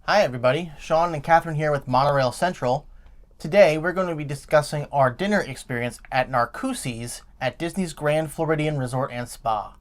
Hi everybody, Sean and Catherine here with Monorail Central. Today we're going to be discussing our dinner experience at Narcoossee's at Disney's Grand Floridian Resort and Spa.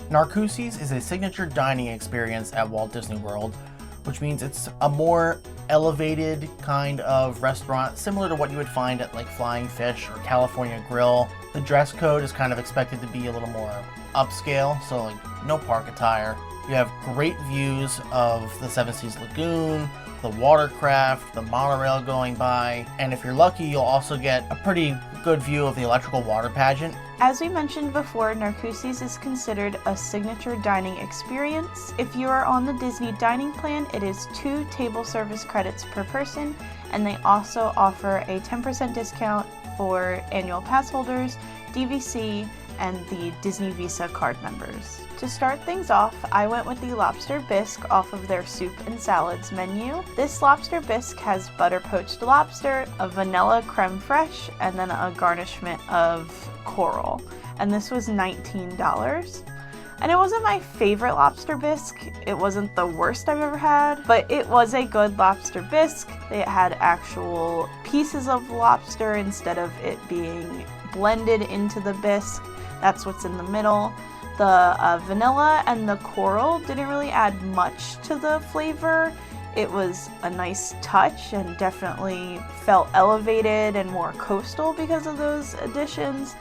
Narcoossee's is a signature dining experience at Walt Disney World, which means it's a more elevated kind of restaurant similar to what you would find at like Flying Fish or California Grill. The dress code is kind of expected to be a little more upscale, so like no park attire. You have great views of the Seven Seas Lagoon, the watercraft, the monorail going by, and if you're lucky, you'll also get a pretty good view of the electrical water pageant. As we mentioned before, Narcoossee's is considered a signature dining experience. If you are on the Disney dining plan, it is 2 table service credits per person, and they also offer a 10% discount for annual pass holders, DVC, and the Disney Visa card members. To start things off, I went with the Lobster Bisque off of their soup and salads menu. This Lobster Bisque has butter poached lobster, a vanilla creme fraiche, and then a garnishment of coral. And this was $19. And it wasn't my favorite Lobster Bisque. It wasn't the worst I've ever had, but it was a good Lobster Bisque. It had actual pieces of lobster instead of it being blended into the bisque. That's what's in the middle. The vanilla and the coral didn't really add much to the flavor. It was a nice touch and definitely felt elevated and more coastal because of those additions,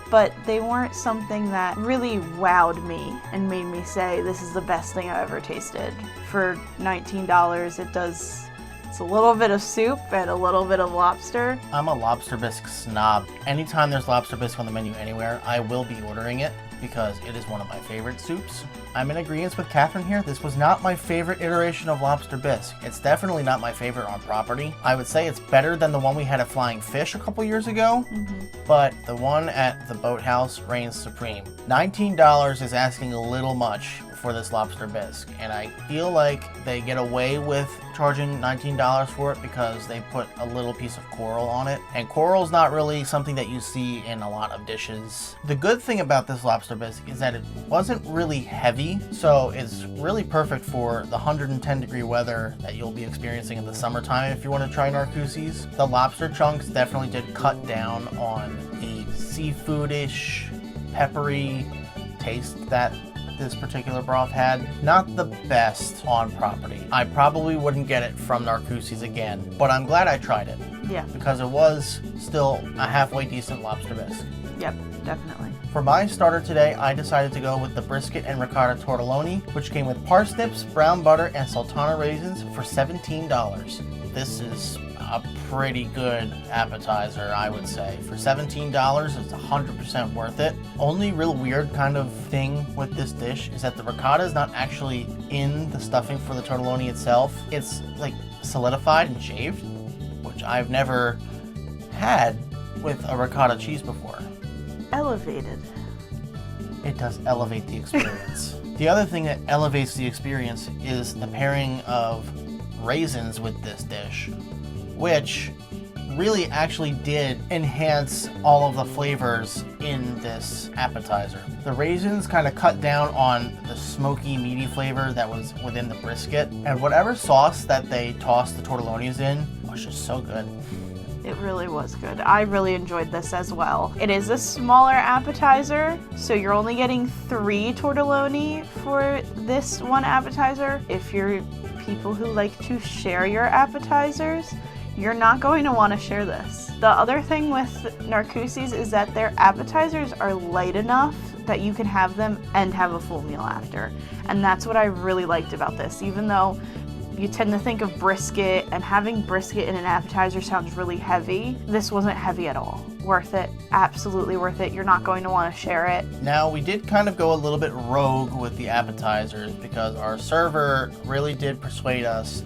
but they weren't something that really wowed me and made me say this is the best thing I've ever tasted. For $19, it's a little bit of soup and a little bit of lobster. I'm a Lobster Bisque snob. Anytime there's Lobster Bisque on the menu anywhere, I will be ordering it because it is one of my favorite soups. I'm in agreement with Catherine here. This was not my favorite iteration of Lobster Bisque. It's definitely not my favorite on property. I would say it's better than the one we had at Flying Fish a couple years ago, but the one at the Boathouse reigns supreme. $19 is asking a little much for this Lobster Bisque, and I feel like they get away with charging $19 for it because they put a little piece of coral on it, and coral's not really something that you see in a lot of dishes. The good thing about this Lobster Bisque is that it wasn't really heavy, so it's really perfect for the 110-degree weather that you'll be experiencing in the summertime if you want to try Narcoossee's. The lobster chunks definitely did cut down on the seafoodish, peppery taste that this particular broth had. Not the best on property. I probably wouldn't get it from Narcoossee's again, but I'm glad I tried it. Yeah. Because it was still a halfway decent Lobster Bisque. Yep, definitely. For my starter today, I decided to go with the Brisket and Ricotta Tortelloni, which came with parsnips, brown butter, and sultana raisins for $17. This is a pretty good appetizer, I would say. For $17, it's 100% worth it. Only real weird kind of thing with this dish is that the ricotta is not actually in the stuffing for the tortelloni itself. It's like solidified and shaved, which I've never had with a ricotta cheese before. Elevated. It does elevate the experience. The other thing that elevates the experience is the pairing of raisins with this dish, which really actually did enhance all of the flavors in this appetizer. The raisins kind of cut down on the smoky, meaty flavor that was within the brisket, and whatever sauce that they tossed the tortellonis in was just so good. It really was good. I really enjoyed this as well. It is a smaller appetizer, so you're only getting 3 tortelloni for this one appetizer. If you're people who like to share your appetizers, you're not going to want to share this. The other thing with Narcoossee's is that their appetizers are light enough that you can have them and have a full meal after. And that's what I really liked about this. Even though you tend to think of brisket, and having brisket in an appetizer sounds really heavy, this wasn't heavy at all. Worth it. Absolutely worth it. You're not going to want to share it. Now, we did kind of go a little bit rogue with the appetizers because our server really did persuade us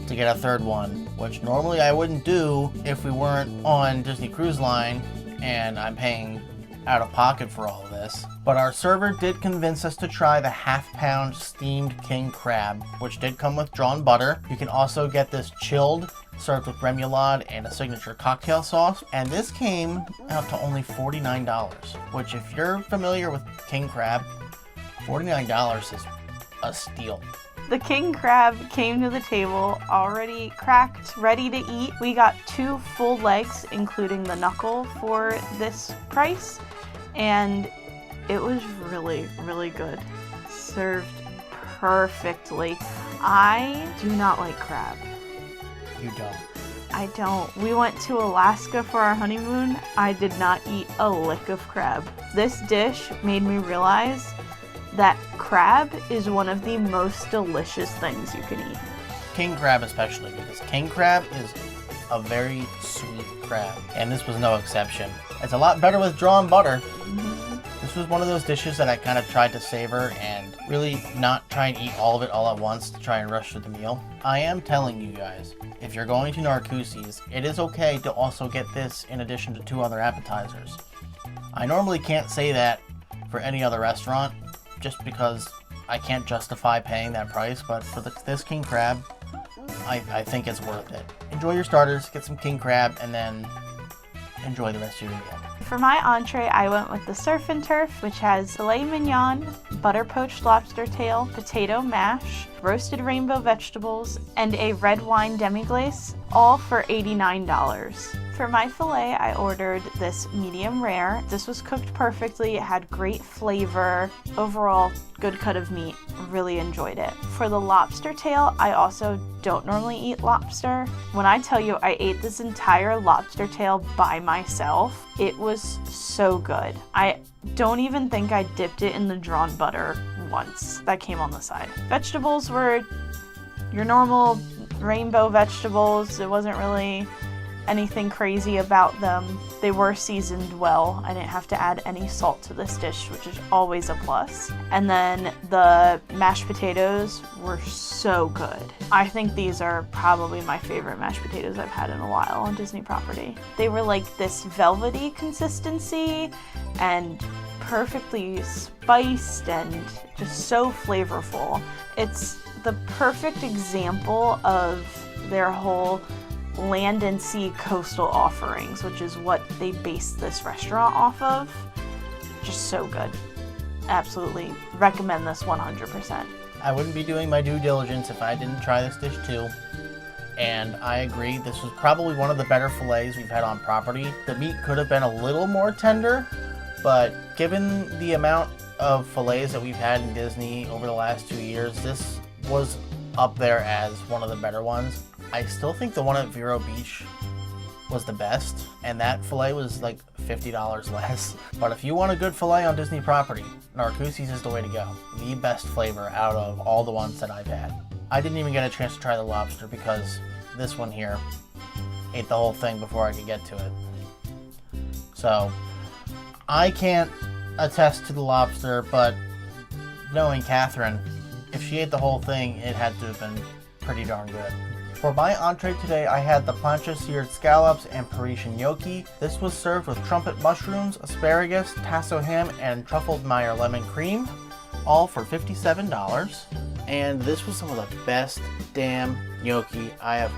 to get a third one, which normally I wouldn't do if we weren't on Disney Cruise Line and I'm paying out of pocket for all of this. But our server did convince us to try the half-pound steamed king crab, which did come with drawn butter. You can also get this chilled, served with remoulade and a signature cocktail sauce. And this came out to only $49, which if you're familiar with king crab, $49 is a steal. The king crab came to the table already cracked, ready to eat. We got 2 full legs, including the knuckle, for this price, and it was really, really good. Served perfectly. I do not like crab. You don't. I don't. We went to Alaska for our honeymoon. I did not eat a lick of crab. This dish made me realize that crab is one of the most delicious things you can eat. King crab especially, because king crab is a very sweet crab, and this was no exception. It's a lot better with drawn butter. This was one of those dishes that I kind of tried to savor and really not try and eat all of it all at once to try and rush through the meal. I am telling you guys, if you're going to Narcoossee's, it is okay to also get this in addition to 2 other appetizers. I normally can't say that for any other restaurant, just because I can't justify paying that price, but for this king crab, I think it's worth it. Enjoy your starters, get some king crab, and then enjoy the rest of your meal. For my entree, I went with the surf and turf, which has filet mignon, butter poached lobster tail, potato mash, roasted rainbow vegetables, and a red wine demi-glace, all for $89. For my filet, I ordered this medium rare. This was cooked perfectly. It had great flavor. Overall, good cut of meat. Really enjoyed it. For the lobster tail, I also don't normally eat lobster. When I tell you I ate this entire lobster tail by myself, it was so good. I don't even think I dipped it in the drawn butter once. That came on the side. Vegetables were your normal rainbow vegetables. It wasn't really anything crazy about them. They were seasoned well. I didn't have to add any salt to this dish, which is always a plus. And then the mashed potatoes were so good. I think these are probably my favorite mashed potatoes I've had in a while on Disney property. They were like this velvety consistency and perfectly spiced and just so flavorful. It's the perfect example of their whole land and sea coastal offerings, which is what they based this restaurant off of. Just so good. Absolutely recommend this 100%. I wouldn't be doing my due diligence if I didn't try this dish too. And I agree, this was probably one of the better fillets we've had on property. The meat could have been a little more tender, but given the amount of fillets that we've had in Disney over the last 2 years, this was up there as one of the better ones. I still think the one at Vero Beach was the best, and that filet was like $50 less. But if you want a good filet on Disney property, Narcoossee's is the way to go. The best flavor out of all the ones that I've had. I didn't even get a chance to try the lobster because this one here ate the whole thing before I could get to it. So I can't attest to the lobster, but knowing Catherine, if she ate the whole thing, it had to have been pretty darn good. For my entree today, I had the Plancha-seared scallops and Parisian gnocchi. This was served with trumpet mushrooms, asparagus, tasso ham, and truffled Meyer lemon cream, all for $57. And this was some of the best damn gnocchi I have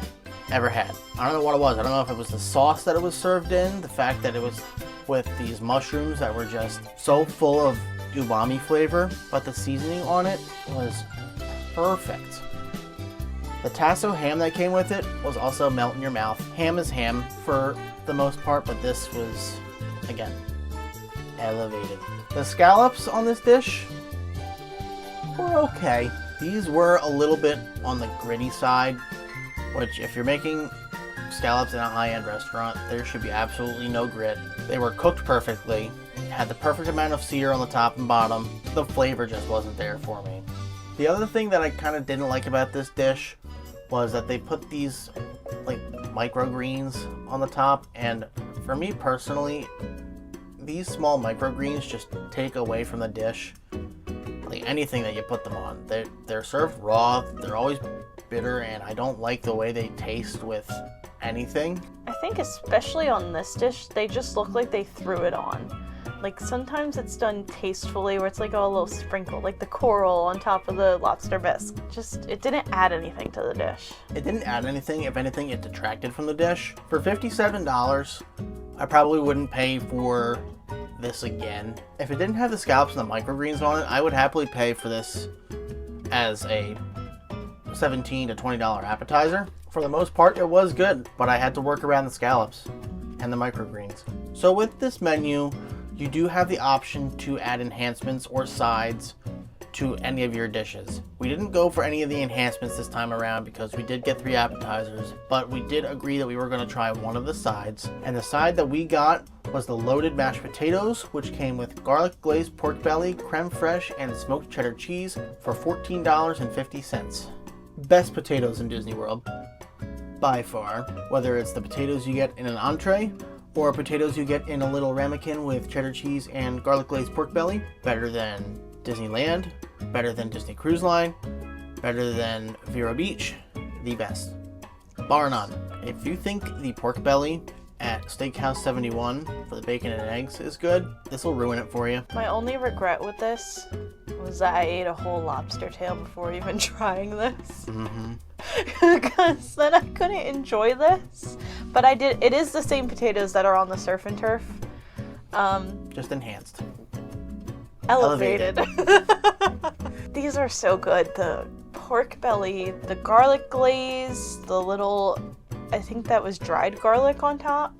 ever had. I don't know what it was. I don't know if it was the sauce that it was served in, the fact that it was with these mushrooms that were just so full of umami flavor, but the seasoning on it was perfect. The tasso ham that came with it was also melt in your mouth. Ham is ham for the most part, but this was, again, elevated. The scallops on this dish were okay. These were a little bit on the gritty side, which if you're making scallops in a high-end restaurant, there should be absolutely no grit. They were cooked perfectly, had the perfect amount of sear on the top and bottom. The flavor just wasn't there for me. The other thing that I kind of didn't like about this dish was that they put these like microgreens on the top, and for me personally, these small microgreens just take away from the dish like anything that you put them on. They're served raw, they're always bitter, and I don't like the way they taste with anything. I think especially on this dish, they just look like they threw it on. Like sometimes it's done tastefully where it's like a little sprinkle, like the coral on top of the Lobster Bisque. Just, it didn't add anything to the dish. It didn't add anything. If anything, it detracted from the dish. For $57, I probably wouldn't pay for this again. If it didn't have the scallops and the microgreens on it, I would happily pay for this as a $17 to $20 appetizer. For the most part, it was good, but I had to work around the scallops and the microgreens. So with this menu, you do have the option to add enhancements or sides to any of your dishes. We didn't go for any of the enhancements this time around because we did get 3 appetizers, but we did agree that we were going to try one of the sides. And the side that we got was the loaded mashed potatoes, which came with garlic glazed pork belly, creme fraiche, and smoked cheddar cheese for $14.50. Best potatoes in Disney World, by far. Whether it's the potatoes you get in an entree or potatoes you get in a little ramekin with cheddar cheese and garlic glazed pork belly, better than Disneyland, better than Disney Cruise Line, better than Vero Beach, the best. Bar none. If you think the pork belly at Steakhouse 71 for the bacon and eggs is good, this will ruin it for you. My only regret with this was that I ate a whole lobster tail before even trying this. Because then I couldn't enjoy this. But I did. It is the same potatoes that are on the surf and turf. Just enhanced. Elevated. These are so good. The pork belly, the garlic glaze, the little, I think that was dried garlic on top.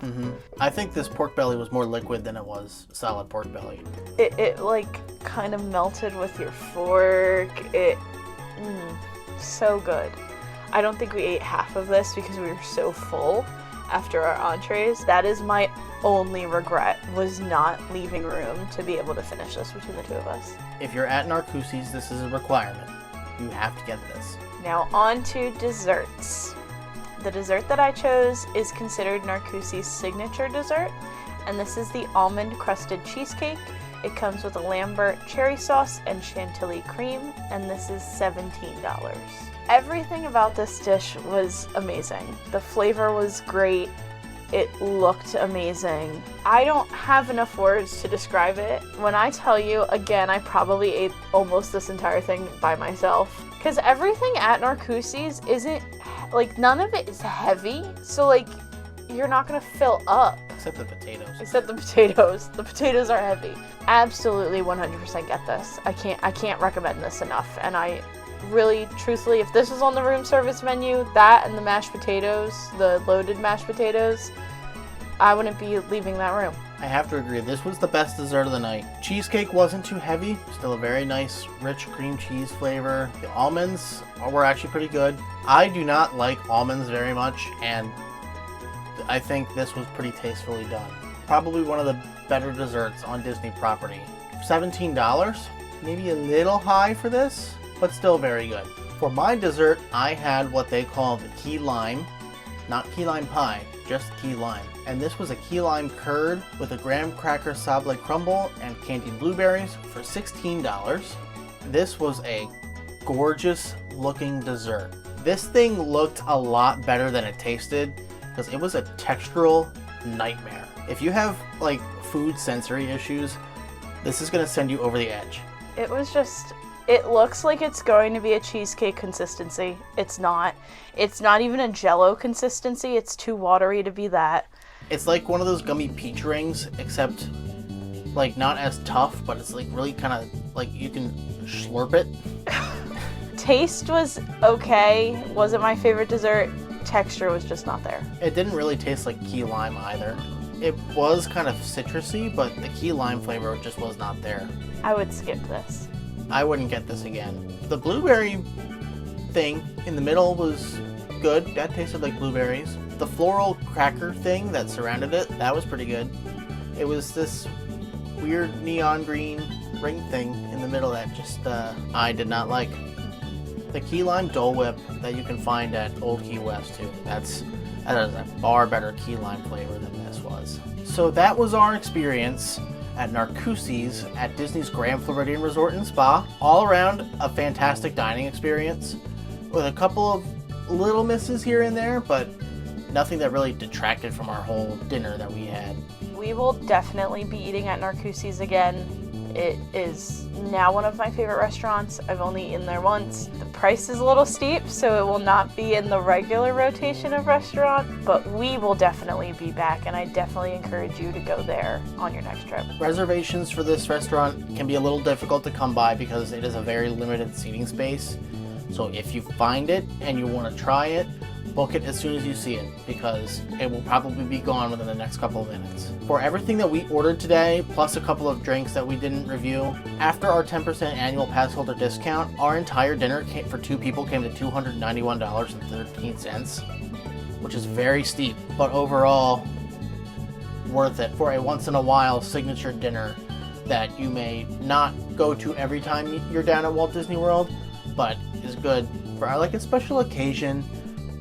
I think this pork belly was more liquid than it was solid pork belly. It like kind of melted with your fork. So good. I don't think we ate half of this because we were so full after our entrees. That is my only regret, was not leaving room to be able to finish this between the two of us. If you're at Narcoossee's, this is a requirement. You have to get this. Now on to desserts. The dessert that I chose is considered Narcoossee's signature dessert, and this is the Almond-crusted Cheesecake. It comes with a Lambert cherry sauce and chantilly cream, and this is $17. Everything about this dish was amazing. The flavor was great. It looked amazing. I don't have enough words to describe it. When I tell you, again, I probably ate almost this entire thing by myself. Because everything at Narcoossee's isn't, like, none of it is heavy. So, like, you're not gonna fill up. Except the potatoes. Except the potatoes. The potatoes are heavy. Absolutely 100% get this. I can't recommend this enough. And I really, truthfully, if this was on the room service menu, that and the mashed potatoes, the loaded mashed potatoes, I wouldn't be leaving that room. I have to agree, this was the best dessert of the night. Cheesecake wasn't too heavy, still a very nice, rich cream cheese flavor. The almonds were actually pretty good. I do not like almonds very much, and I think this was pretty tastefully done. Probably one of the better desserts on Disney property. $17, maybe a little high for this, but still very good. For my dessert, I had what they call the key lime, not key lime pie, just key lime. And this was a key lime curd with a graham cracker sablé crumble and candied blueberries for $16. This was a gorgeous looking dessert. This thing looked a lot better than it tasted because it was a textural nightmare. If you have like food sensory issues, this is gonna send you over the edge. It was just, it looks like it's going to be a cheesecake consistency. It's not. It's not even a Jell-O consistency. It's too watery to be that. It's like one of those gummy peach rings, except like not as tough, but it's like really kind of like you can slurp it. Taste was okay. Wasn't my favorite dessert. Texture was just not there. It didn't really taste like key lime either. It was kind of citrusy, but the key lime flavor just was not there. I would skip this. I wouldn't get this again. The blueberry thing in the middle was good. That tasted like blueberries. The floral cracker thing that surrounded it, that was pretty good. It was this weird neon green ring thing in the middle that just I did not like. The key lime Dole Whip that you can find at Old Key West too. That is a far better key lime flavor than this was. So that was our experience at Narcoossee's at Disney's Grand Floridian Resort and Spa. All around a fantastic dining experience with a couple of little misses here and there, but nothing that really detracted from our whole dinner that we had. We will definitely be eating at Narcoossee's again. It is now one of my favorite restaurants. I've only eaten there once. The price is a little steep, so it will not be in the regular rotation of restaurant, but we will definitely be back, and I definitely encourage you to go there on your next trip. Reservations for this restaurant can be a little difficult to come by because it is a very limited seating space. So if you find it and you want to try it, book it as soon as you see it, because it will probably be gone within the next couple of minutes. For everything that we ordered today, plus a couple of drinks that we didn't review, after our 10% annual pass holder discount, our entire dinner for 2 people came to $291.13, which is very steep, but overall worth it for a once in a while signature dinner that you may not go to every time you're down at Walt Disney World, but is good for like a special occasion,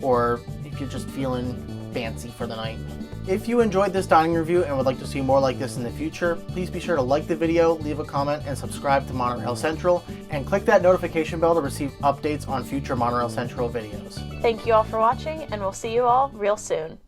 or if you're just feeling fancy for the night. If you enjoyed this dining review and would like to see more like this in the future, please be sure to like the video, leave a comment, and subscribe to Monorail Central, and click that notification bell to receive updates on future Monorail Central videos. Thank you all for watching, and we'll see you all real soon.